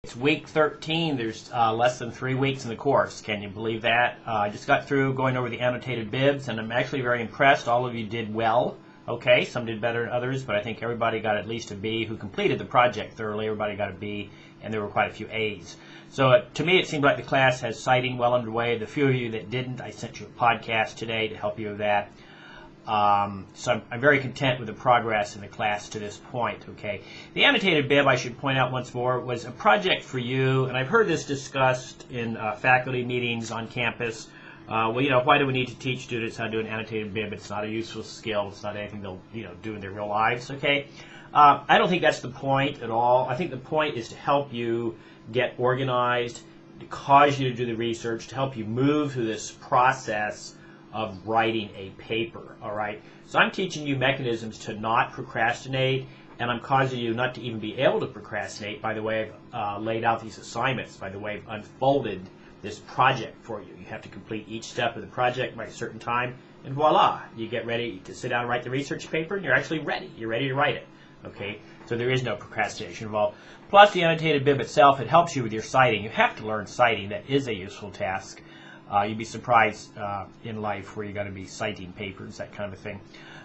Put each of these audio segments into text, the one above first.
It's week 13. There's less than 3 weeks in the course. Can you believe that? I just got through going over the annotated bibs, and I'm actually very impressed. All of you did well. Okay, some did better than others, but I think everybody got at least a B who completed the project thoroughly. Everybody got a B, and there were quite a few A's. So to me, it seemed like the class has citing well underway. The few of you that didn't, I sent you a podcast today to help you with that. So I'm very content with the progress in the class to this point. Okay, the annotated bib, I should point out once more, was a project for you, and I've heard this discussed in faculty meetings on campus. Well, you know, why do we need to teach students how to do an annotated bib? It's not a useful skill. It's not anything they'll, do in their real lives. Okay, I don't think that's the point at all. I think the point is to help you get organized, to cause you to do the research, to help you move through this process of writing a paper. All right, so I'm teaching you mechanisms to not procrastinate, and I'm causing you not to even be able to procrastinate by the way I've laid out these assignments, by the way I've unfolded this project for you. You have to complete each step of the project by a certain time, and voila, you get ready to sit down and write the research paper, and you're actually ready. You're ready to write it. Okay, so there is no procrastination involved. Plus, the annotated bib itself, it helps you with your citing. You have to learn citing. That is a useful task. You'd be surprised in life where you're going to be citing papers, that kind of a thing.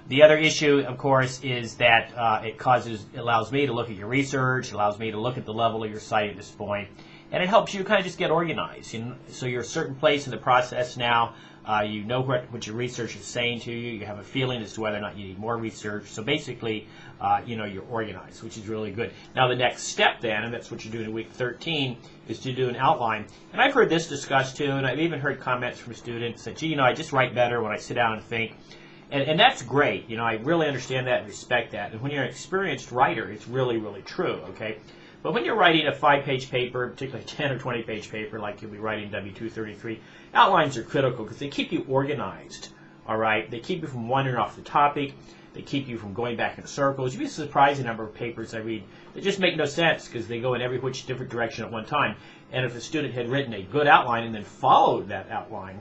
The other issue, of course, is that it allows me to look at your research, it allows me to look at the level of your site at this point, and it helps you kind of just get organized. So you're a certain place in the process now. You know what your research is saying to you. You have a feeling as to whether or not you need more research. So basically, you're organized, which is really good. Now the next step then, and that's what you're doing in week 13, is to do an outline. And I've heard this discussed too, and I've even heard comments from students that, gee, I just write better when I sit down and think. And that's great. I really understand that and respect that. And when you're an experienced writer, it's really, really true, okay? But when you're writing a 5-page paper, particularly a 10 or 20-page paper, like you'll be writing W233, outlines are critical because they keep you organized, all right? They keep you from wandering off the topic. They keep you from going back in circles. You'd be surprised the number of papers I read that just make no sense because they go in every which different direction at one time. And if the student had written a good outline and then followed that outline,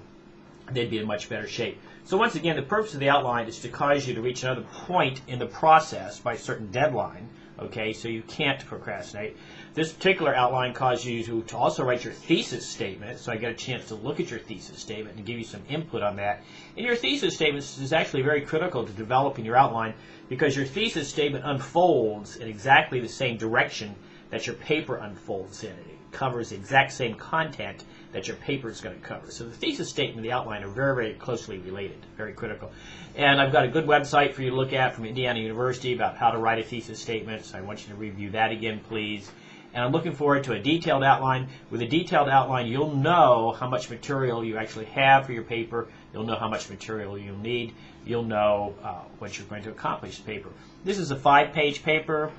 they'd be in much better shape. So once again, the purpose of the outline is to cause you to reach another point in the process by a certain deadline. Okay, so you can't procrastinate. This particular outline causes you to also write your thesis statement, so I get a chance to look at your thesis statement and give you some input on that. And your thesis statement is actually very critical to developing your outline because your thesis statement unfolds in exactly the same direction that your paper unfolds in. It covers the exact same content that your paper is going to cover. So the thesis statement and the outline are very, very closely related, very critical. And I've got a good website for you to look at from Indiana University about how to write a thesis statement, so I want you to review that again, please. And I'm looking forward to a detailed outline. With a detailed outline, you'll know how much material you actually have for your paper. You'll know how much material you'll need. You'll know what you're going to accomplish in the paper. This is a 5-page paper.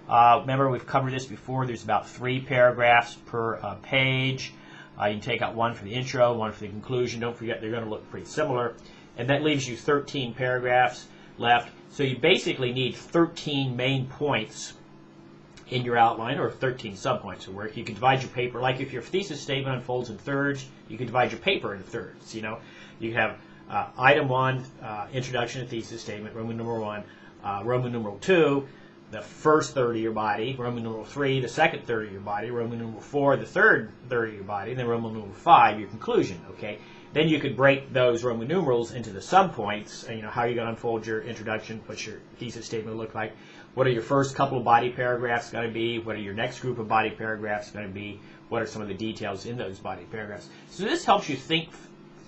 Remember, we've covered this before. There's about 3 paragraphs per page. You can take out one for the intro, one for the conclusion. Don't forget they're going to look pretty similar. And that leaves you 13 paragraphs left. So you basically need 13 main points in your outline, or 13 subpoints of work. You can divide your paper, like if your thesis statement unfolds in thirds, you can divide your paper in thirds. You can have item 1, introduction to thesis statement, Roman numeral 1, Roman numeral 2, the first third of your body, Roman numeral 3, the second third of your body, Roman numeral 4, the third third of your body, and then Roman numeral 5, your conclusion, okay? Then you could break those Roman numerals into the subpoints, and how you're going to unfold your introduction, what your thesis statement will look like, what are your first couple of body paragraphs going to be, what are your next group of body paragraphs going to be, what are some of the details in those body paragraphs. So this helps you think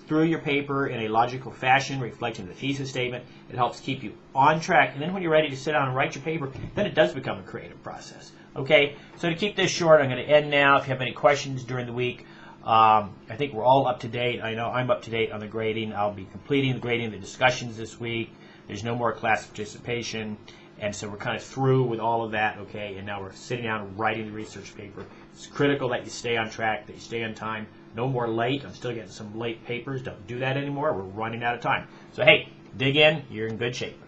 through your paper in a logical fashion, reflecting the thesis statement. It helps keep you on track, and then when you're ready to sit down and write your paper, then it does become a creative process. Okay, so to keep this short, I'm going to end now. If you have any questions during the week, I think we're all up to date. I know I'm up to date on the grading. I'll be completing the grading, the discussions this week. There's no more class participation, and so we're kind of through with all of that, okay, and now we're sitting down and writing the research paper. It's critical that you stay on track, that you stay on time. No more late. I'm still getting some late papers. Don't do that anymore. We're running out of time. So, hey, dig in. You're in good shape.